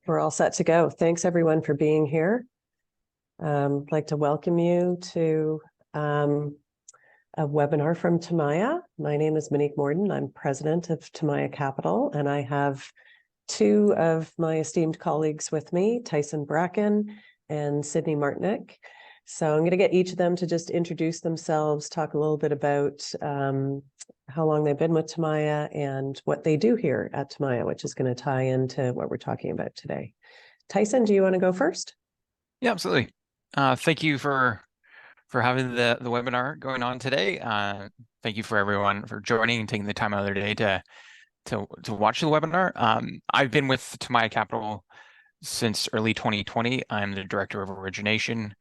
we're all set to go. Thanks everyone for being here. I'd like to welcome you to a webinar from TIMIA. My name is Monique Morden. I'm president of TIMIA Capital, and I have two of my esteemed colleagues with me, Tyson Bracken and Sydney Martinick. So I'm going to get each of them to just introduce themselves, talk a little bit about how long they've been with TIMIA and what they do here at TIMIA, which is going to tie into what we're talking about today. Tyson, do you want to go first? Yeah, absolutely. Thank you for having the webinar going on today. Thank you for everyone for joining and taking the time out of their day to watch the webinar. I've been with TIMIA Capital since early 2020. I'm the director of origination.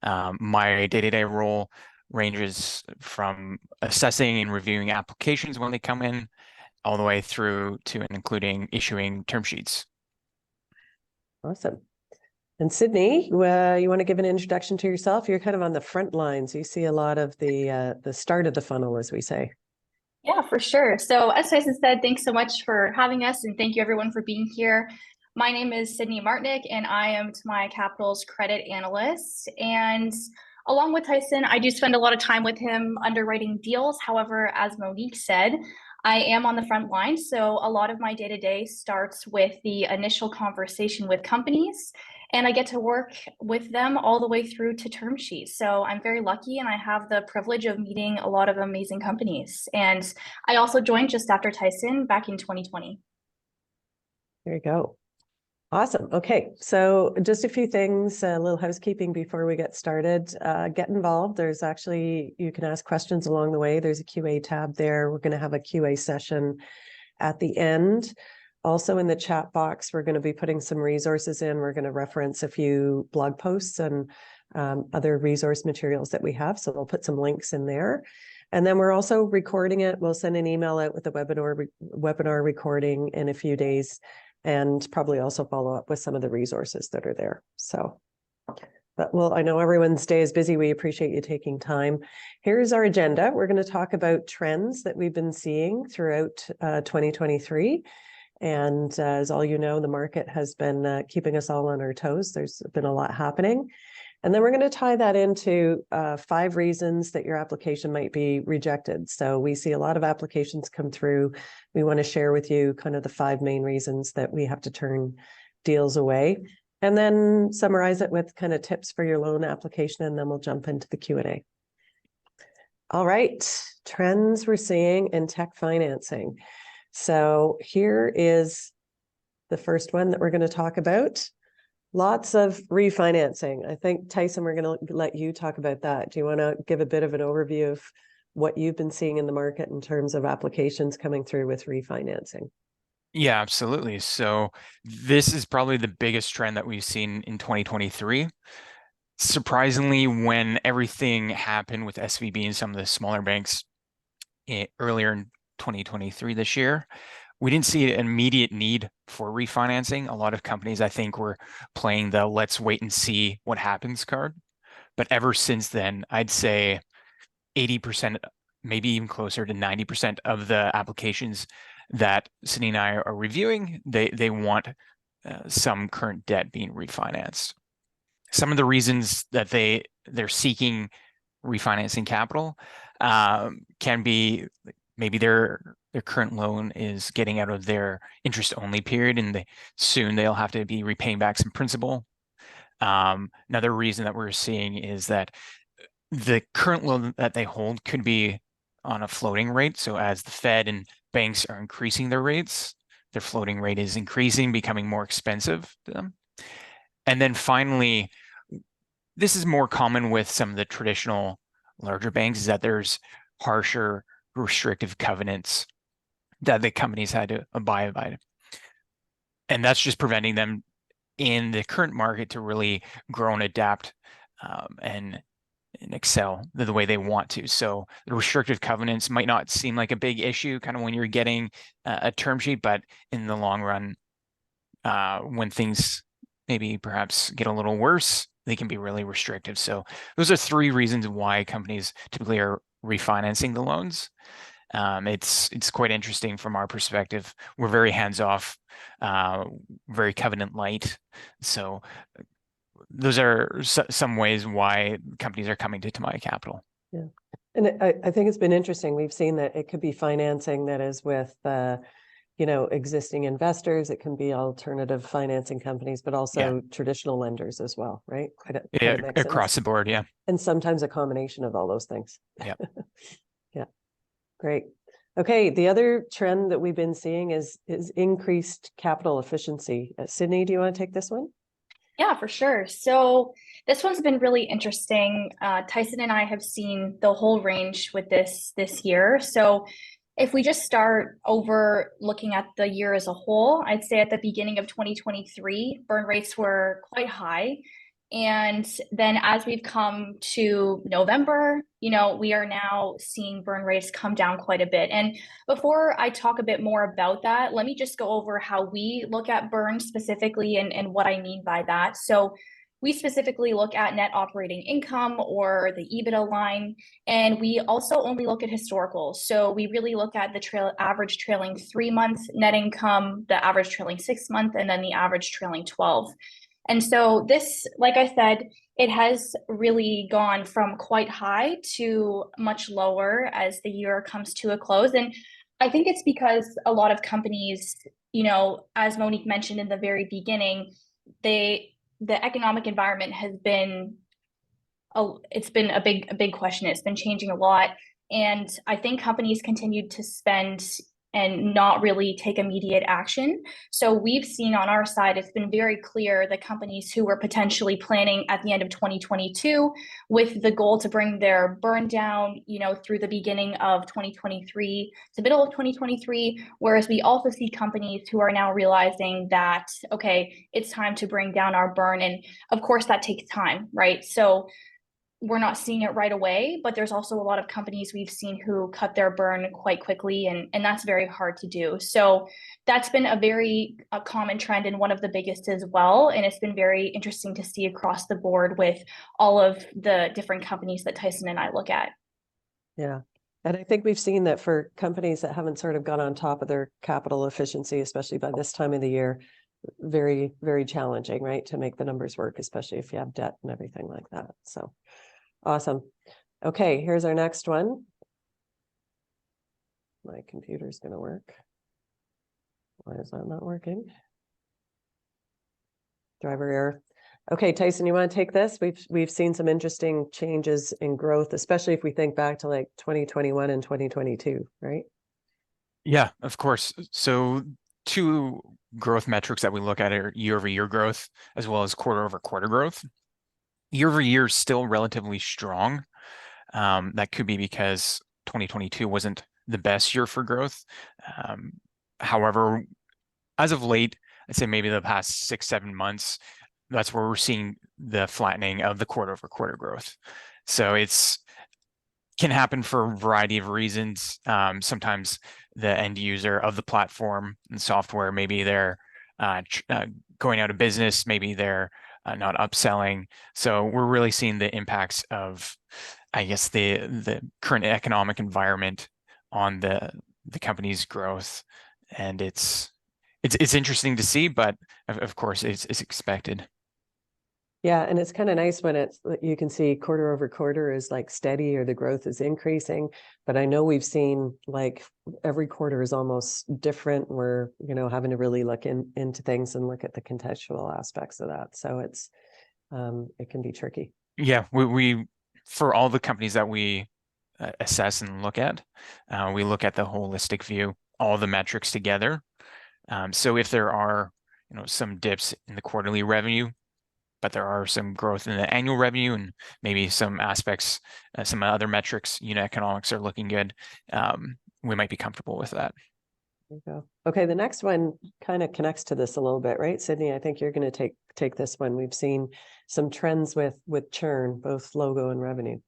My day-to-day role ranges from assessing and reviewing applications when they come in, all the way through to and including issuing term sheets. Awesome. And Sydney, you want to give an introduction to yourself? You're kind of on the front lines. You see a lot of the start of the funnel, as we say. Yeah, for sure. So as Tyson said, thanks so much for having us, and thank you everyone for being here. My name is Sydney Martinick, and I am TIMIA Capital's credit analyst. And along with Tyson, I do spend a lot of time with him underwriting deals. However, as Monique said, I am on the front line. So a lot of my day-to-day starts with the initial conversation with companies, and I get to work with them all the way through to term sheets. So I'm very lucky, and I have the privilege of meeting a lot of amazing companies. And I also joined just after Tyson back in 2020. There you go. Awesome. Okay, so just a few things, a little housekeeping before we get started. Get involved. There's actually, you can ask questions along the way. There's a QA tab there. We're going to have a QA session at the end. Also in the chat box, we're going to be putting some resources in. We're going to reference a few blog posts and other resource materials that we have. So we'll put some links in there. And then we're also recording it. We'll send an email out with the webinar recording in a few days, and probably also follow up with some of the resources that are there. So, but well, I know everyone's day is busy. We appreciate you taking time. Here's our agenda. We're going to talk about trends that we've been seeing throughout 2023. And as all you know, the market has been keeping us all on our toes. There's been a lot happening. And then we're going to tie that into 5 reasons that your application might be rejected. So we see a lot of applications come through. We want to share with you kind of the 5 main reasons that we have to turn deals away, and then summarize it with kind of tips for your loan application, and then we'll jump into the Q&A. All right, trends we're seeing in tech financing. So here is the first one that we're going to talk about. Lots of refinancing. I think, Tyson, we're going to let you talk about that. Do you want to give a bit of an overview of what you've been seeing in the market in terms of applications coming through with refinancing? Yeah, absolutely. So this is probably the biggest trend that we've seen in 2023. Surprisingly, when everything happened with SVB and some of the smaller banks earlier in 2023 this year, we didn't see an immediate need for refinancing. A lot of companies, I think, were playing the let's wait and see what happens card. But ever since then, I'd say 80%, maybe even closer to 90% of the applications that Sydney and I are reviewing, they want some current debt being refinanced. Some of the reasons that they're seeking refinancing capital can be maybe their current loan is getting out of their interest-only period, and soon they'll have to be repaying back some principal. Another reason that we're seeing is that the current loan that they hold could be on a floating rate. So as the Fed and banks are increasing their rates, their floating rate is increasing, becoming more expensive to them. And then finally, this is more common with some of the traditional larger banks, is that there's harsher restrictive covenants that the companies had to abide by. And that's just preventing them in the current market to really grow and adapt and excel the way they want to. So the restrictive covenants might not seem like a big issue kind of when you're getting a term sheet, but in the long run, when things maybe perhaps get a little worse, they can be really restrictive. So those are 3 reasons why companies typically are refinancing the loans. It's quite interesting from our perspective. We're very hands-off, very covenant light. So those are some ways why companies are coming to TIMIA Capital. Yeah. And I think it's been interesting. We've seen that it could be financing that is with, existing investors. It can be alternative financing companies, but also traditional lenders as well, right? Quite a mix. Across the board, yeah. And sometimes a combination of all those things. Yeah. Yeah. Great. Okay. The other trend that we've been seeing is increased capital efficiency. Sydney, do you want to take this one? Yeah, for sure. So this one's been really interesting. Tyson and I have seen the whole range with this year. So if we just start over looking at the year as a whole, I'd say at the beginning of 2023, burn rates were quite high. And then as we've come to November, we are now seeing burn rates come down quite a bit. And before I talk a bit more about that, let me just go over how we look at burn specifically and what I mean by that. So we specifically look at net operating income or the EBITDA line, and we also only look at historical. So we really look at the average trailing 3 month net income, the average trailing 6 month, and then the average trailing 12. And so this, like I said, it has really gone from quite high to much lower as the year comes to a close. And I think it's because a lot of companies, as Monique mentioned in the very beginning, the economic environment has been it's been a big question. It's been changing a lot. And I think companies continued to spend and not really take immediate action. So we've seen on our side, it's been very clear the companies who were potentially planning at the end of 2022 with the goal to bring their burn down, through the beginning of 2023 to middle of 2023. Whereas we also see companies who are now realizing that, okay, it's time to bring down our burn. And of course that takes time, right? So we're not seeing it right away, but there's also a lot of companies we've seen who cut their burn quite quickly, and that's very hard to do. So that's been a common trend and one of the biggest as well. And it's been very interesting to see across the board with all of the different companies that Tyson and I look at. Yeah. And I think we've seen that for companies that haven't sort of gone on top of their capital efficiency, especially by this time of the year, very, very challenging, right? To make the numbers work, especially if you have debt and everything like that. So awesome. Okay, here's our next one. My computer's going to work. Why is that not working? Driver error. Okay, Tyson, you want to take this? We've seen some interesting changes in growth, especially if we think back to like 2021 and 2022, right? Yeah, of course. So two growth metrics that we look at are year-over-year growth as well as quarter-over-quarter growth. Year-over-year is still relatively strong. That could be because 2022 wasn't the best year for growth. However, as of late, I'd say maybe the past 6-7 months, that's where we're seeing the flattening of the quarter-over-quarter growth. So can happen for a variety of reasons. Sometimes the end user of the platform and software, maybe they're going out of business, maybe they're not upselling. So we're really seeing the impacts of, I guess, the current economic environment on the company's growth, and it's interesting to see, but of course it's expected. Yeah, and it's kind of nice when you can see quarter over quarter is like steady or the growth is increasing. But I know we've seen like every quarter is almost different. We're having to really look into things and look at the contextual aspects of that. So it can be tricky. Yeah, we for all the companies that we assess and look at, we look at the holistic view, all the metrics together. So if there are some dips in the quarterly revenue, but there are some growth in the annual revenue and maybe some aspects, some other metrics, unit economics are looking good, we might be comfortable with that. There you go. Okay, the next one kind of connects to this a little bit, right, Sydney? I think you're going to take this one. We've seen some trends with churn, both logo and revenue.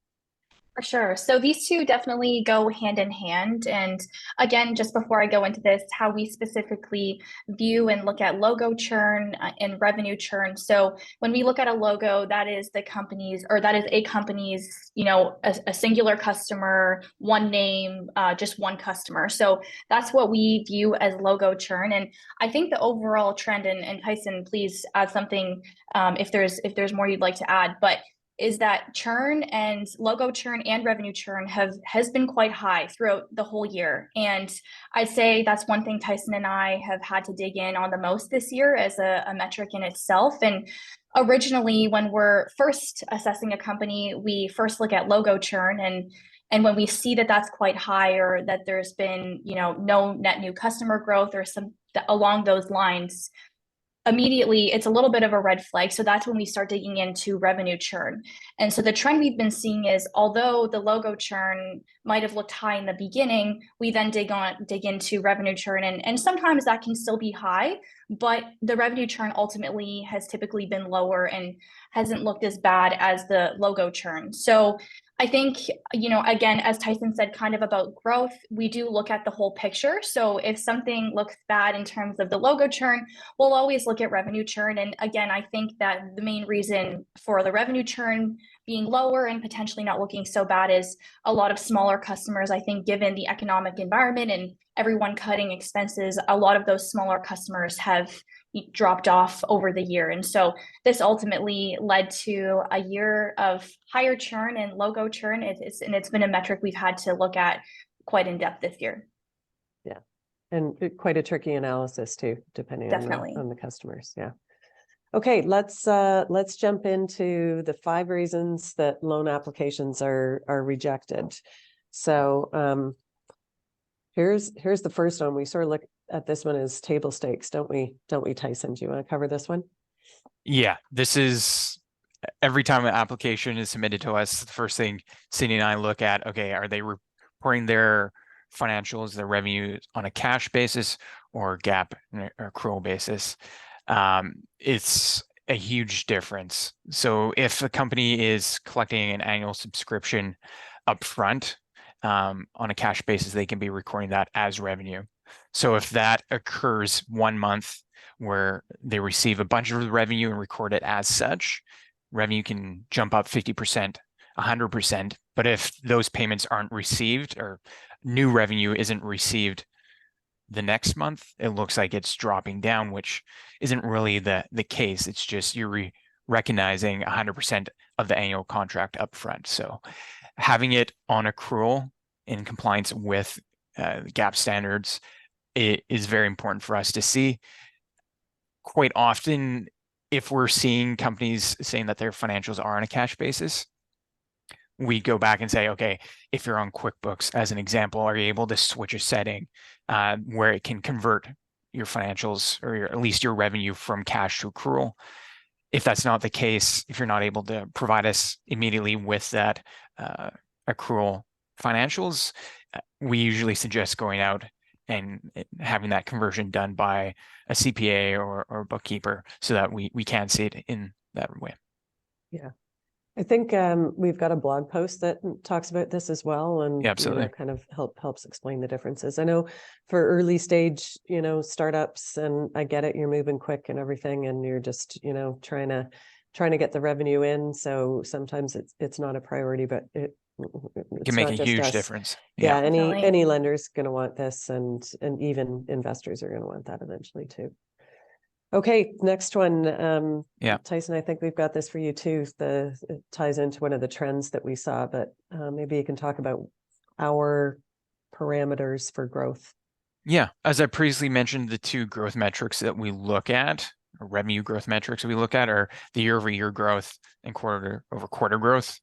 For sure. So these two definitely go hand in hand. And again, just before I go into this, how we specifically view and look at logo churn and revenue churn. So when we look at a logo, that is the company's, or that is a company's, a singular customer, one name, just one customer. So that's what we view as logo churn. And I think the overall trend, and Tyson, please add something if there's more you'd like to add, but is that churn and logo churn and revenue churn has been quite high throughout the whole year. And I'd say that's one thing Tyson and I have had to dig in on the most this year as a metric in itself. And originally, when we're first assessing a company, we first look at logo churn, and when we see that that's quite high, or that there's been no net new customer growth or some along those lines, immediately it's a little bit of a red flag. So that's when we start digging into revenue churn. And so the trend we've been seeing is, although the logo churn might have looked high in the beginning, we then dig into revenue churn, and sometimes that can still be high, but the revenue churn ultimately has typically been lower and hasn't looked as bad as the logo churn. So I think, again, as Tyson said, kind of about growth, we do look at the whole picture. So if something looks bad in terms of the logo churn, we'll always look at revenue churn. And again, I think that the main reason for the revenue churn being lower and potentially not looking so bad is a lot of smaller customers. I think given the economic environment and everyone cutting expenses, a lot of those smaller customers have dropped off over the year. And so this ultimately led to a year of higher churn and logo churn. It's been a metric we've had to look at quite in depth this year. Yeah. And quite a tricky analysis too, depending Definitely on the customers. Yeah. Okay, let's jump into the 5 reasons that loan applications are rejected. So here's the first one. We sort of look at this one as table stakes, don't we, Tyson? Do you want to cover this one? Yeah, this is every time an application is submitted to us, the first thing Cindy and I look at, okay, are they reporting their financials, their revenue on a cash basis or GAAP or accrual basis? It's a huge difference. So if a company is collecting an annual subscription upfront, on a cash basis, they can be recording that as revenue. So if that occurs 1 month where they receive a bunch of revenue and record it as such, revenue can jump up 50%, 100%. But if those payments aren't received or new revenue isn't received the next month, it looks like it's dropping down, which isn't really the case. It's just you're recognizing 100% of the annual contract upfront. So having it on accrual in compliance with GAAP standards is very important for us to see. Quite often, if we're seeing companies saying that their financials are on a cash basis, we go back and say, okay, if you're on QuickBooks, as an example, are you able to switch a setting where it can convert your financials or at least your revenue from cash to accrual? If that's not the case, if you're not able to provide us immediately with that accrual financials, we usually suggest going out and having that conversion done by a CPA or bookkeeper so that we can see it in that way. Yeah. I think we've got a blog post that talks about this as well, and Yeah, absolutely. kind of helps explain the differences. I know for early stage, startups, and I get it, you're moving quick and everything, and you're just, trying to get the revenue in. So sometimes it's not a priority, but it can make a huge difference. Yeah, Definitely. any lender's going to want this, and even investors are going to want that eventually too. Okay, next one. Yeah, Tyson, I think we've got this for you too. It ties into one of the trends that we saw, but maybe you can talk about our parameters for growth. Yeah, as I previously mentioned, the 2 growth metrics that we look at, or revenue growth metrics we look at, are the year-over-year growth and quarter-over-quarter growth.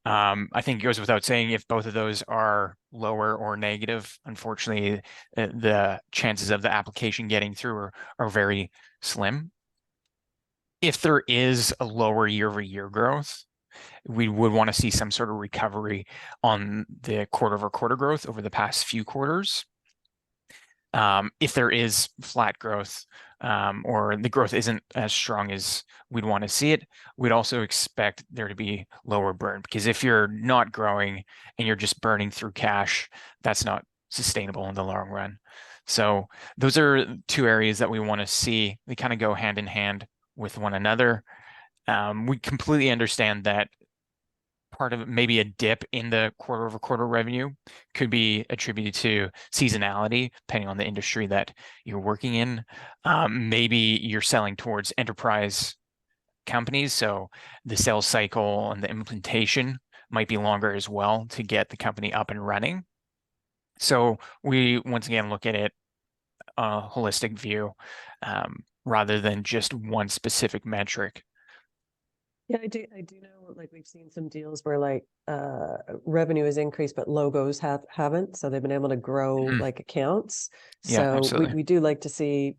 I think it goes without saying, if both of those are lower or negative, unfortunately, the chances of the application getting through are very slim. If there is a lower year-over-year growth, we would want to see some sort of recovery on the quarter-over-quarter growth over the past few quarters. If there is flat growth, or the growth isn't as strong as we'd want to see it, we'd also expect there to be lower burn, because if you're not growing and you're just burning through cash, that's not sustainable in the long run. So those are two areas that we want to see. They kind of go hand in hand with one another. We completely understand that part of maybe a dip in the quarter-over-quarter revenue could be attributed to seasonality, depending on the industry that you're working in. Maybe you're selling towards enterprise companies, so the sales cycle and the implementation might be longer as well to get the company up and running. So we once again look at it a holistic view, rather than just one specific metric. Yeah, I do know, like, we've seen some deals where like revenue has increased, but logos haven't. So they've been able to grow like accounts. Yeah, So absolutely. we do like to see,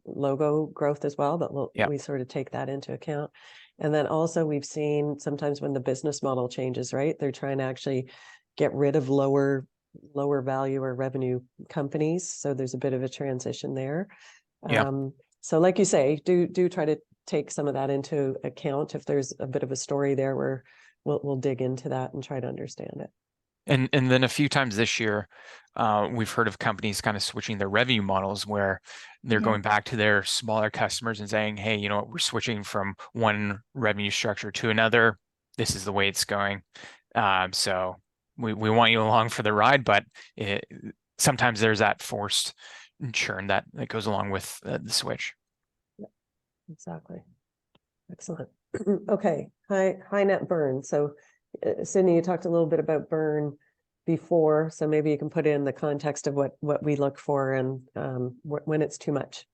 logo growth as well, but Yeah. we sort of take that into account. And then also we've seen sometimes when the business model changes, right? They're trying to actually get rid of lower value or revenue companies. So there's a bit of a transition there. Yeah. So like you say, do try to take some of that into account. If there's a bit of a story there, where we'll dig into that and try to understand it. And then a few times this year, we've heard of companies kind of switching their revenue models, where they're going back to their smaller customers and saying, hey, you know what, we're switching from one revenue structure to another. This is the way it's going. So we want you along for the ride, but sometimes there's that forced churn that goes along with the switch. Yeah, exactly. Excellent. Okay, high net burn. So Sydney, you talked a little bit about burn before, so maybe you can put in the context of what we look for and when it's too much.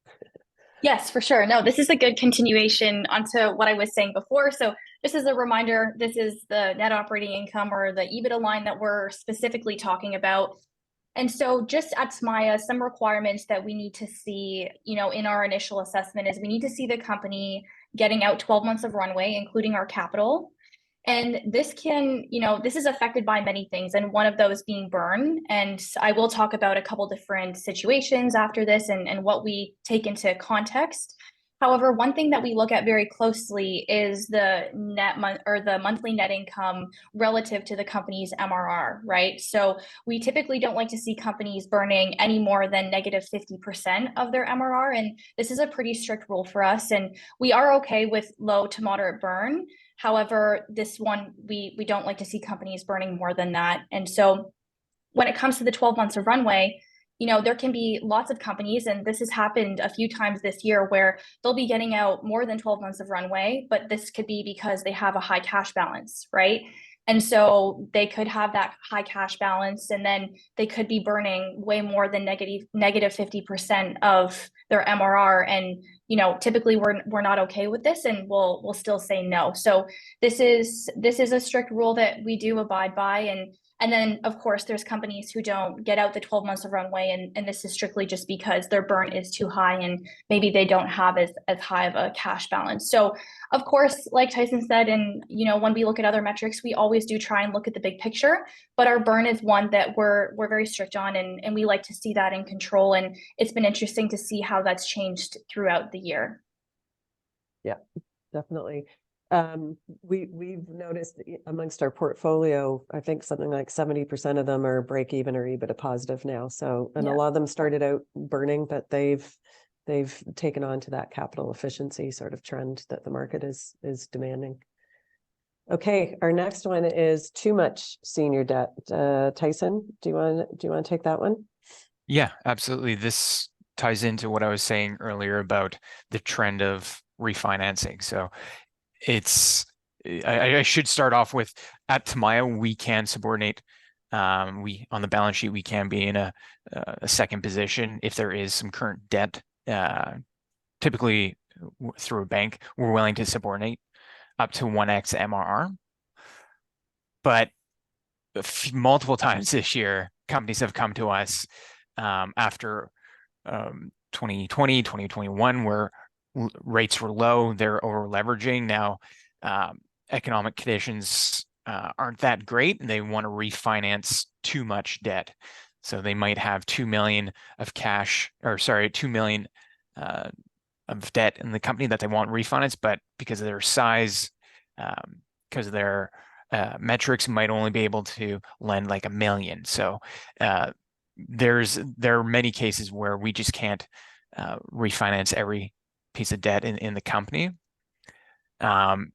Yes, for sure. No, this is a good continuation onto what I was saying before. So just as a reminder, this is the net operating income, or the EBITDA line, that we're specifically talking about. And so just at TIMIA, some requirements that we need to see, in our initial assessment, is we need to see the company getting out 12 months of runway, including our capital. And this this is affected by many things, and one of those being burn. And I will talk about a couple different situations after this, and what we take into context. However, one thing that we look at very closely is the the monthly net income relative to the company's MRR, right? So we typically don't like to see companies burning any more than negative 50% of their MRR. And this is a pretty strict rule for us. And we are okay with low to moderate burn. However, this one, we don't like to see companies burning more than that. And so when it comes to the 12 months of runway, there can be lots of companies, and this has happened a few times this year, where they'll be getting out more than 12 months of runway, but this could be because they have a high cash balance, right? And so they could have that high cash balance, and then they could be burning way more than negative 50% of their MRR. And typically we're not okay with this, and we'll still say no. So this is a strict rule that we do abide by. And then, of course, there's companies who don't get out the 12 months of runway, and this is strictly just because their burn is too high, and maybe they don't have as high of a cash balance. So, of course, like Tyson said, and when we look at other metrics, we always do try and look at the big picture, but our burn is one that we're very strict on, and we like to see that in control. And it's been interesting to see how that's changed throughout the year. Yeah, definitely. We've noticed amongst our portfolio, I think something like 70% of them are break even or EBITDA positive now. So, and a lot of them started out burning, but they've taken on to that capital efficiency sort of trend that the market is demanding. Okay, our next one is too much senior debt. Tyson, do you want to take that one? Yeah, absolutely. This ties into what I was saying earlier about the trend of refinancing. So I should start off with, at TIMIA, we can subordinate. We, on the balance sheet, we can be in a second position if there is some current debt. Typically through a bank, we're willing to subordinate up to 1x MRR. But multiple times this year, companies have come to us after 2020, 2021, where rates were low, they're over leveraging. Now, economic conditions aren't that great, and they want to refinance too much debt. So they might have 2 million of cash, or sorry, 2 million of debt in the company that they want refinanced, but because of their size, because of their metrics, might only be able to lend like 1 million. So there are many cases where we just can't refinance every piece of debt in the company. And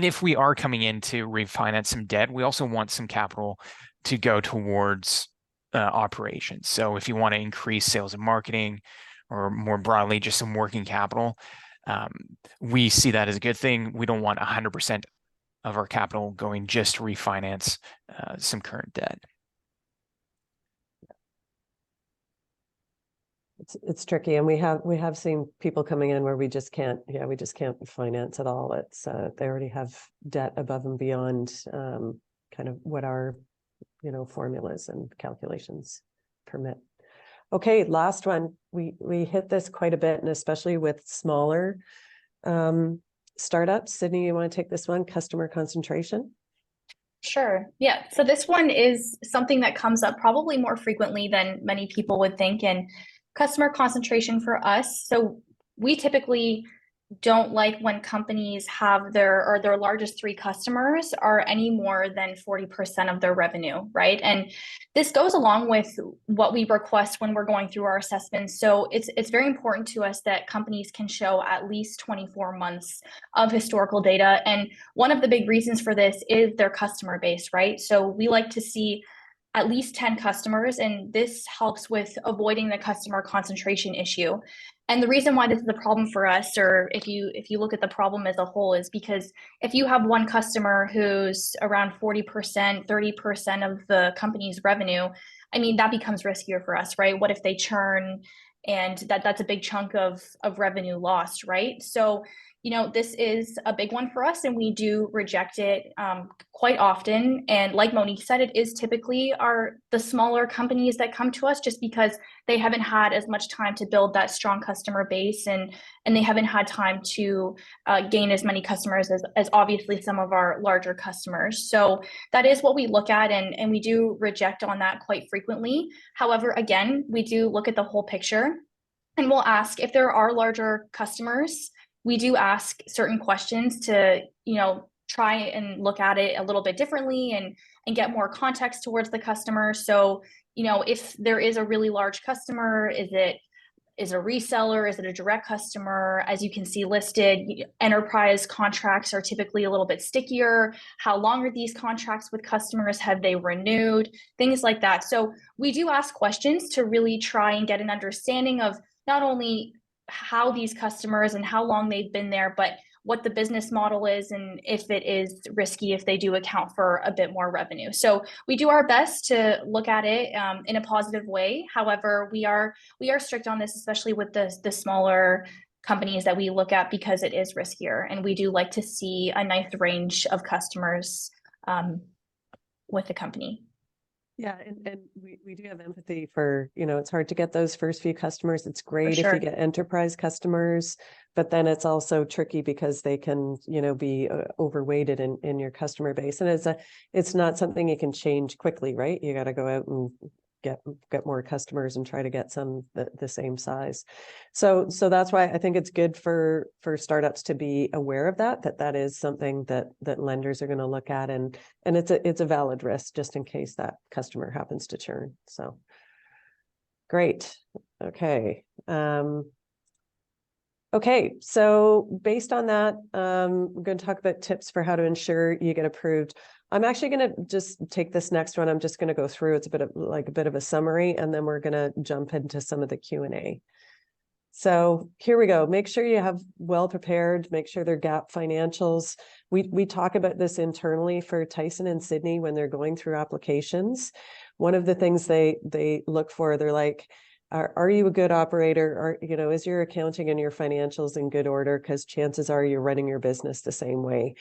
if we are coming in to refinance some debt, we also want some capital to go towards operations. So if you want to increase sales and marketing, or more broadly, just some working capital, we see that as a good thing. We don't want 100% of our capital going just to refinance some current debt. It's tricky, and we have seen people coming in where we just can't finance at all. It's they already have debt above and beyond kind of what our formulas and calculations permit. Okay, last one. We hit this quite a bit, and especially with smaller startups. Sydney, you want to take this one? Customer concentration. Sure. Yeah. So this one is something that comes up probably more frequently than many people would think. And customer concentration for us. So we typically don't like when companies have their largest 3 customers are any more than 40% of their revenue, right? And this goes along with what we request when we're going through our assessments. So it's very important to us that companies can show at least 24 months of historical data. And one of the big reasons for this is their customer base, right? So we like to see at least 10 customers, and this helps with avoiding the customer concentration issue. And the reason why this is a problem for us, or if you look at the problem as a whole, is because if you have one customer who's around 40%, 30% of the company's revenue, I mean, that becomes riskier for us, right? What if they churn, and that's a big chunk of revenue lost, right? So this is a big one for us, and we do reject it quite often. And like Monique said, it is typically the smaller companies that come to us just because they haven't had as much time to build that strong customer base, and they haven't had time to gain as many customers as obviously some of our larger customers. So that is what we look at, and we do reject on that quite frequently. However, again, we do look at the whole picture, and we'll ask if there are larger customers. We do ask certain questions to, try and look at it a little bit differently and get more context towards the customer. So, if there is a really large customer, is it a reseller? Is it a direct customer? As you can see listed, enterprise contracts are typically a little bit stickier. How long are these contracts with customers? Have they renewed? Things like that. So we do ask questions to really try and get an understanding of not only how these customers and how long they've been there, but what the business model is, and if it is risky, if they do account for a bit more revenue. So we do our best to look at it in a positive way. However, we are strict on this, especially with the smaller companies that we look at, because it is riskier, and we do like to see a nice range of customers with the company. Yeah, and we do have empathy for, it's hard to get those first few customers. It's great if you get enterprise customers, but then it's also tricky because they can, be overweighted in your customer base. And it's not something you can change quickly, right? You got to go out and get more customers and try to get some the same size. So that's why I think it's good for startups to be aware of that is something that lenders are going to look at, and it's a valid risk just in case that customer happens to churn. So great. Okay. Okay, so based on that, we're going to talk about tips for how to ensure you get approved. I'm actually going to just take this next one. I'm just going to go through. It's a bit of a summary, and then we're going to jump into some of the Q&A. So here we go. Make sure you have well prepared. Make sure they're GAAP financials. We talk about this internally for Tyson and Sydney when they're going through applications. One of the things they look for, they're like, are you a good operator? Is your accounting and your financials in good order? Because chances are you're running your business the same way.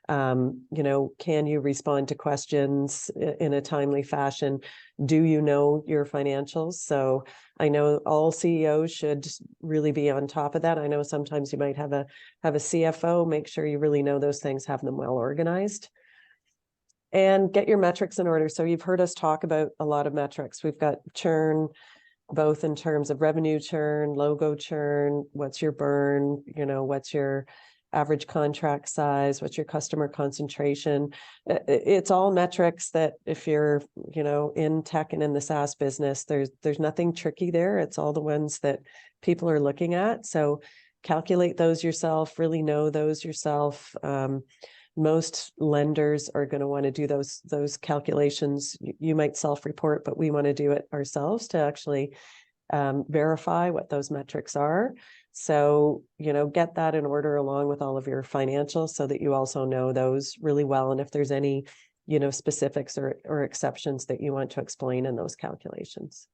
Can you respond to questions in a timely fashion? Do you know your financials? So I know all CEOs should really be on top of that. I know sometimes you might have a CFO. Make sure you really know those things, have them well organized. and get your metrics in order. So you've heard us talk about a lot of metrics. We've got churn, both in terms of revenue churn, logo churn, what's your burn, what's your average contract size, what's your customer concentration. It's all metrics that if you're, in tech and in the SaaS business, there's nothing tricky there. It's all the ones that people are looking at. So calculate those yourself, really know those yourself. Most lenders are going to want to do those calculations. You might self-report, but we want to do it ourselves to actually verify what those metrics are. So, get that in order along with all of your financials so that you also know those really well. And if there's any, specifics or exceptions that you want to explain in those calculations.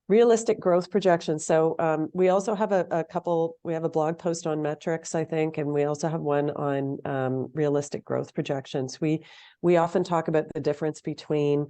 Realistic growth projections. So we also have we have a blog post on metrics, I think, and we also have one on realistic growth projections. We often talk about the difference between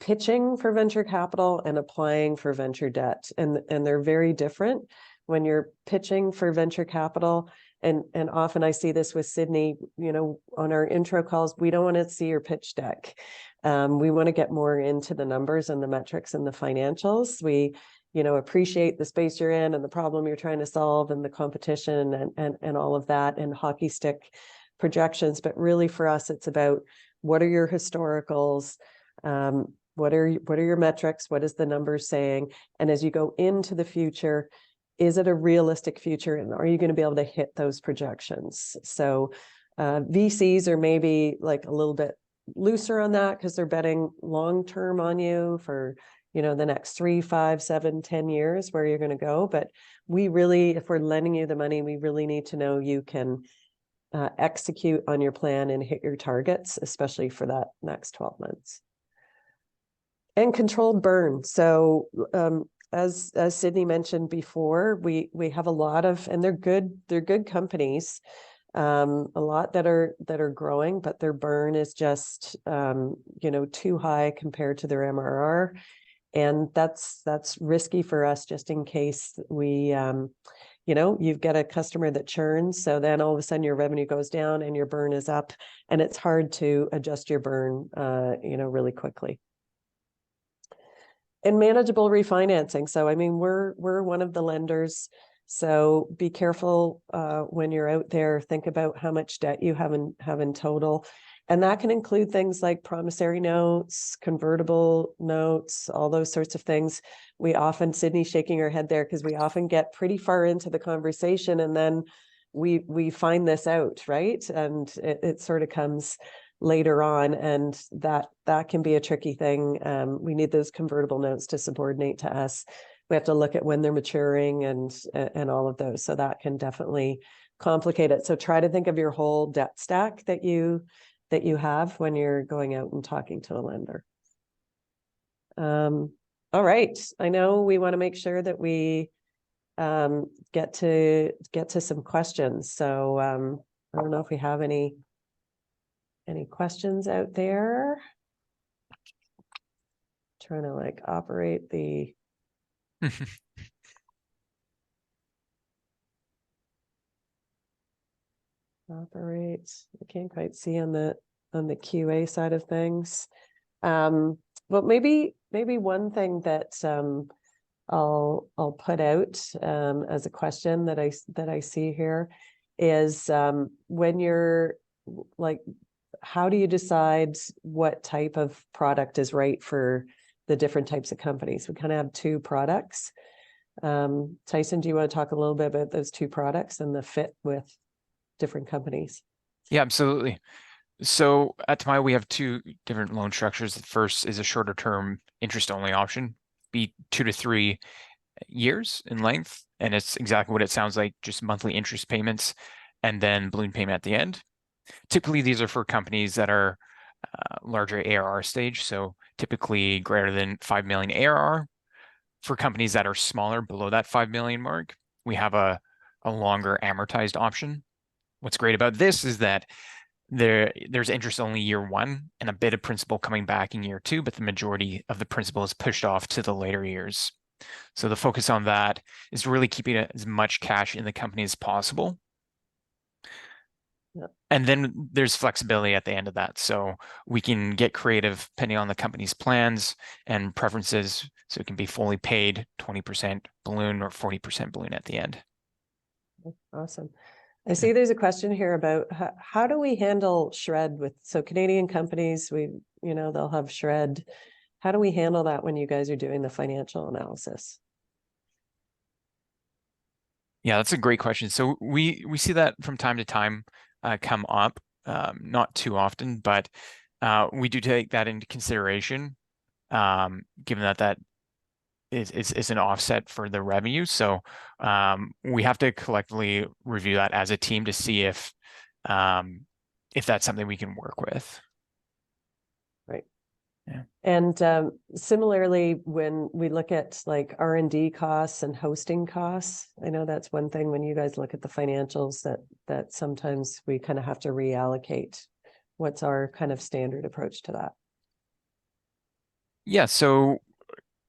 pitching for venture capital and applying for venture debt. And they're very different. When you're pitching for venture capital, and often I see this with Sydney, on our intro calls, we don't want to see your pitch deck. We want to get more into the numbers and the metrics and the financials. We, appreciate the space you're in and the problem you're trying to solve and the competition and all of that and hockey stick projections. But really for us, it's about what are your historicals, what are your metrics? What is the numbers saying? And as you go into the future, is it a realistic future? And are you going to be able to hit those projections? So VCs are maybe like a little bit looser on that because they're betting long-term on you for, the next 3, 5, 7, 10 years where you're going to go. But we really, if we're lending you the money, we really need to know you can execute on your plan and hit your targets, especially for that next 12 months. And controlled burn. So as Sydney mentioned before, we have a lot of, and they're good companies, a lot that are growing, but their burn is just too high compared to their MRR, and that's risky for us. Just in case we you've got a customer that churns, so then all of a sudden your revenue goes down and your burn is up, and it's hard to adjust your burn really quickly. And manageable refinancing. So, I mean, we're one of the lenders. So be careful when you're out there. Think about how much debt you have in total. And that can include things like promissory notes, convertible notes, all those sorts of things. We often, Sydney's shaking her head there, because we often get pretty far into the conversation and then we find this out, right? And it sort of comes later on, and that can be a tricky thing. We need those convertible notes to subordinate to us. We have to look at when they're maturing and all of those. So that can definitely complicate it. So try to think of your whole debt stack that you have when you're going out and talking to a lender. All right. I know we want to make sure that we get to some questions. So I don't know if we have any questions out there. Trying to operate the I can't quite see on the QA side of things. But maybe one thing that I'll put out as a question that I see here is when you're how do you decide what type of product is right for the different types of companies? We kind of have 2 products. Tyson, do you want to talk a little bit about those 2 products and the fit with different companies? Yeah, absolutely. So at TIMIA, we have 2 different loan structures. The first is a shorter term interest only option, be 2 to 3 years in length. And it's exactly what it sounds like, just monthly interest payments and then balloon payment at the end. Typically, these are for companies that are larger ARR stage, so typically greater than 5 million ARR. For companies that are smaller, below that 5 million mark, we have a longer amortized option. What's great about this is that there's interest only year 1 and a bit of principal coming back in year 2, but the majority of the principal is pushed off to the later years. So the focus on that is really keeping as much cash in the company as possible. And then there's flexibility at the end of that. So we can get creative depending on the company's plans and preferences. So it can be fully paid, 20% balloon or 40% balloon at the end. Awesome. I see there's a question here about how do we handle shred with, so Canadian companies, they'll have shred. How do we handle that when you guys are doing the financial analysis? Yeah, that's a great question. So we see that from time to time come up, not too often, but we do take that into consideration, given that is an offset for the revenue. So we have to collectively review that as a team to see if that's something we can work with. Right. Yeah. And similarly, when we look at like R&D costs and hosting costs, I know that's one thing when you guys look at the financials that sometimes we kind of have to reallocate. What's our kind of standard approach to that? Yeah, so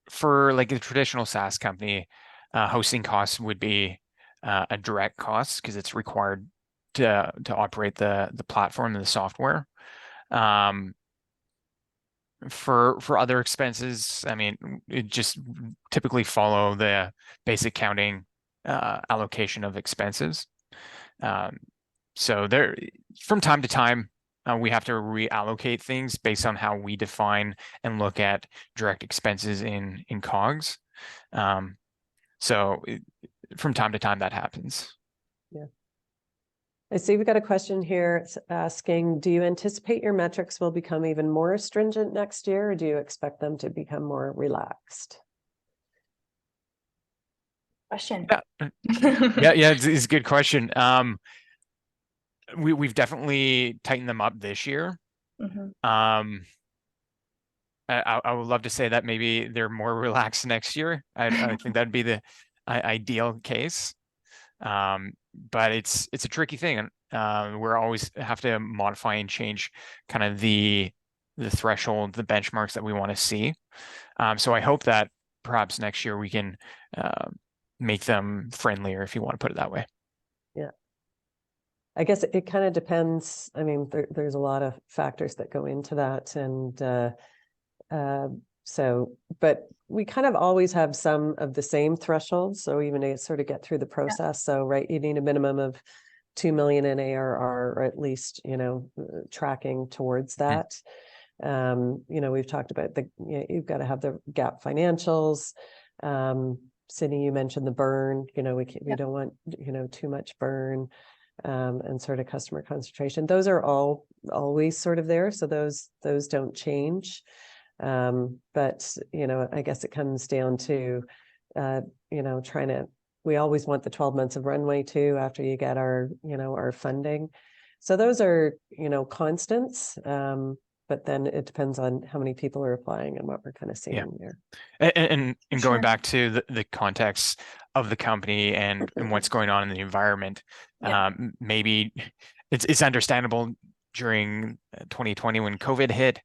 for like a traditional SaaS company, hosting costs would be a direct cost because it's required to operate the platform and the software. For other expenses, I mean, it just typically follow the basic accounting allocation of expenses. So there, from time to time, we have to reallocate things based on how we define and look at direct expenses in COGS. So from time to time that happens. Yeah. I see we've got a question here. It's asking, do you anticipate your metrics will become even more stringent next year, or do you expect them to become more relaxed? Question. Yeah, it's a good question. We've definitely tightened them up this year. Mm-hmm. I would love to say that maybe they're more relaxed next year. I think that'd be the ideal case. But it's a tricky thing. We're always have to modify and change kind of the threshold, the benchmarks that we want to see. So I hope that perhaps next year we can make them friendlier, if you want to put it that way. Yeah. I guess it kind of depends. I mean, there's a lot of factors that go into that. And but we kind of always have some of the same thresholds. So even to sort of get through the process. Yeah. So, right, you need a minimum of 2 million in ARR, or at least, tracking towards that. We've talked about you've got to have the GAAP financials. Sydney, you mentioned the burn, we don't want, too much burn, and sort of customer concentration. Those are always sort of there. So those don't change. But, I guess it comes down to, we always want the 12 months of runway too, after you get our funding. So those are, constants. But then it depends on how many people are applying and what we're kind of seeing there. And going back to the context of the company and what's going on in the environment, maybe it's understandable during 2020 when COVID hit.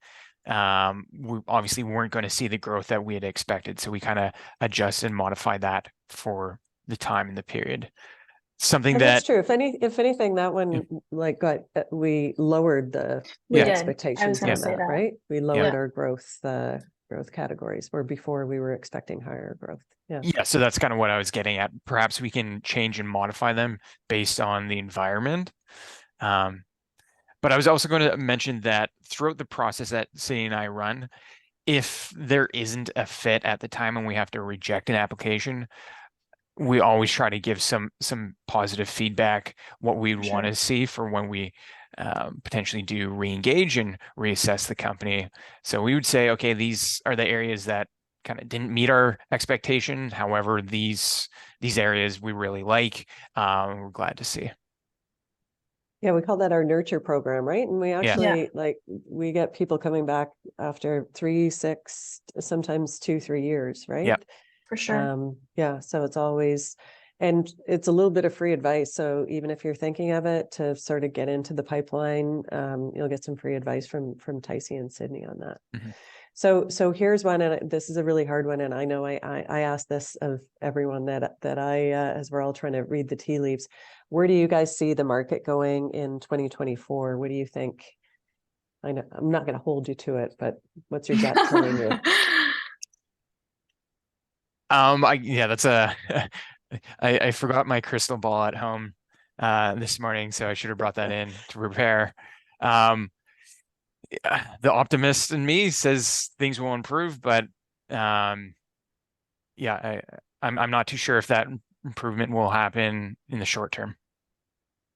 We obviously weren't going to see the growth that we had expected, so we kind of adjusted and modified that for the time and the period. Something that's true. If anything, that one we lowered the expectations on that, right? We lowered our growth categories, where before we were expecting higher growth. Yeah. So that's kind of what I was getting at. Perhaps we can change and modify them based on the environment. But I was also going to mention that throughout the process that Sydney and I run, if there isn't a fit at the time and we have to reject an application, we always try to give some positive feedback, what we'd want to see for when we potentially do re-engage and reassess the company. So we would say, okay, these are the areas that kind of didn't meet our expectation. However, these areas we really like, we're glad to see. Yeah, we call that our nurture program, right? And we actually we get people coming back after 3, 6, sometimes 2, 3 years, right? Yeah, for sure. So it's always, and it's a little bit of free advice. So even if you're thinking of it to sort of get into the pipeline, you'll get some free advice from Tycee and Sydney on that. So here's one, and this is a really hard one, and I know I asked this of everyone that I as we're all trying to read the tea leaves. Where do you guys see the market going in 2024? What do you think? I know I'm not going to hold you to it, but what's your gut telling you? Yeah, that's a I forgot my crystal ball at home this morning, so I should have brought that in to prepare. The optimist in me says things will improve, but yeah, I'm not too sure if that improvement will happen in the short term.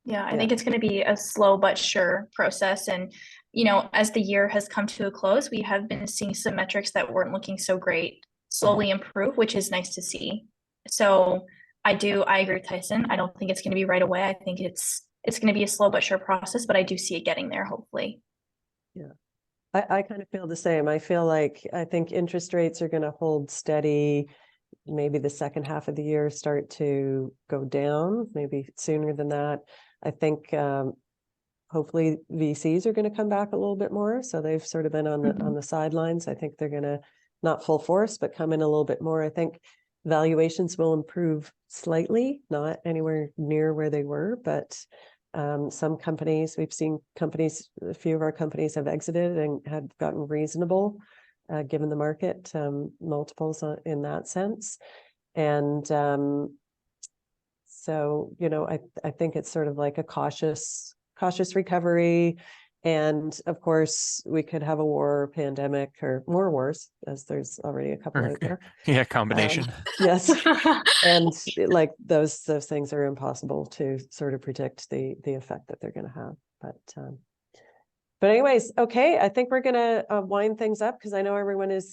Yeah, I think it's going to be a slow but sure process. And, as the year has come to a close, we have been seeing some metrics that weren't looking so great slowly improve, which is nice to see. So I agree with Tyson. I don't think it's going to be right away. I think it's going to be a slow but sure process, but I do see it getting there, hopefully. Yeah. I kind of feel the same. I think interest rates are going to hold steady. Maybe the second half of the year start to go down, maybe sooner than that. I think hopefully VCs are going to come back a little bit more. So they've sort of been on the sidelines. I think they're going to, not full force, but come in a little bit more. I think valuations will improve slightly, not anywhere near where they were, but some companies, we've seen companies, a few of our companies have exited and had gotten reasonable given the market multiples in that sense. And so, I think it's sort of like a cautious recovery. And of course, we could have a war or pandemic or more wars, as there's already a couple out there. Yeah, combination. Yes. And like those things are impossible to sort of predict the effect that they're going to have. But anyways, okay, I think we're going to wind things up because I know everyone is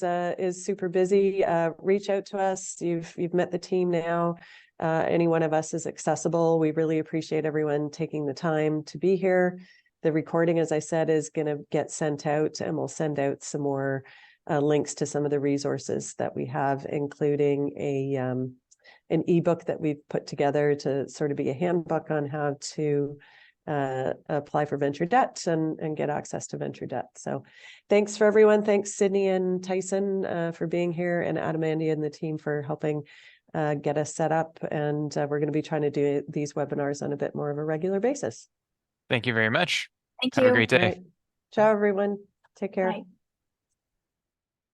super busy. Reach out to us. You've met the team now. Any one of us is accessible. We really appreciate everyone taking the time to be here. The recording, as I said, is going to get sent out, and we'll send out some more links to some of the resources that we have, including an ebook that we've put together to sort of be a handbook on how to apply for venture debt and get access to venture debt. So thanks for everyone. Thanks, Sydney and Tyson, for being here, and Adamandia and the team for helping get us set up. And we're going to be trying to do these webinars on a bit more of a regular basis. Thank you very much. Thank Have you. a great day. Right. Ciao, everyone. Take care. Bye.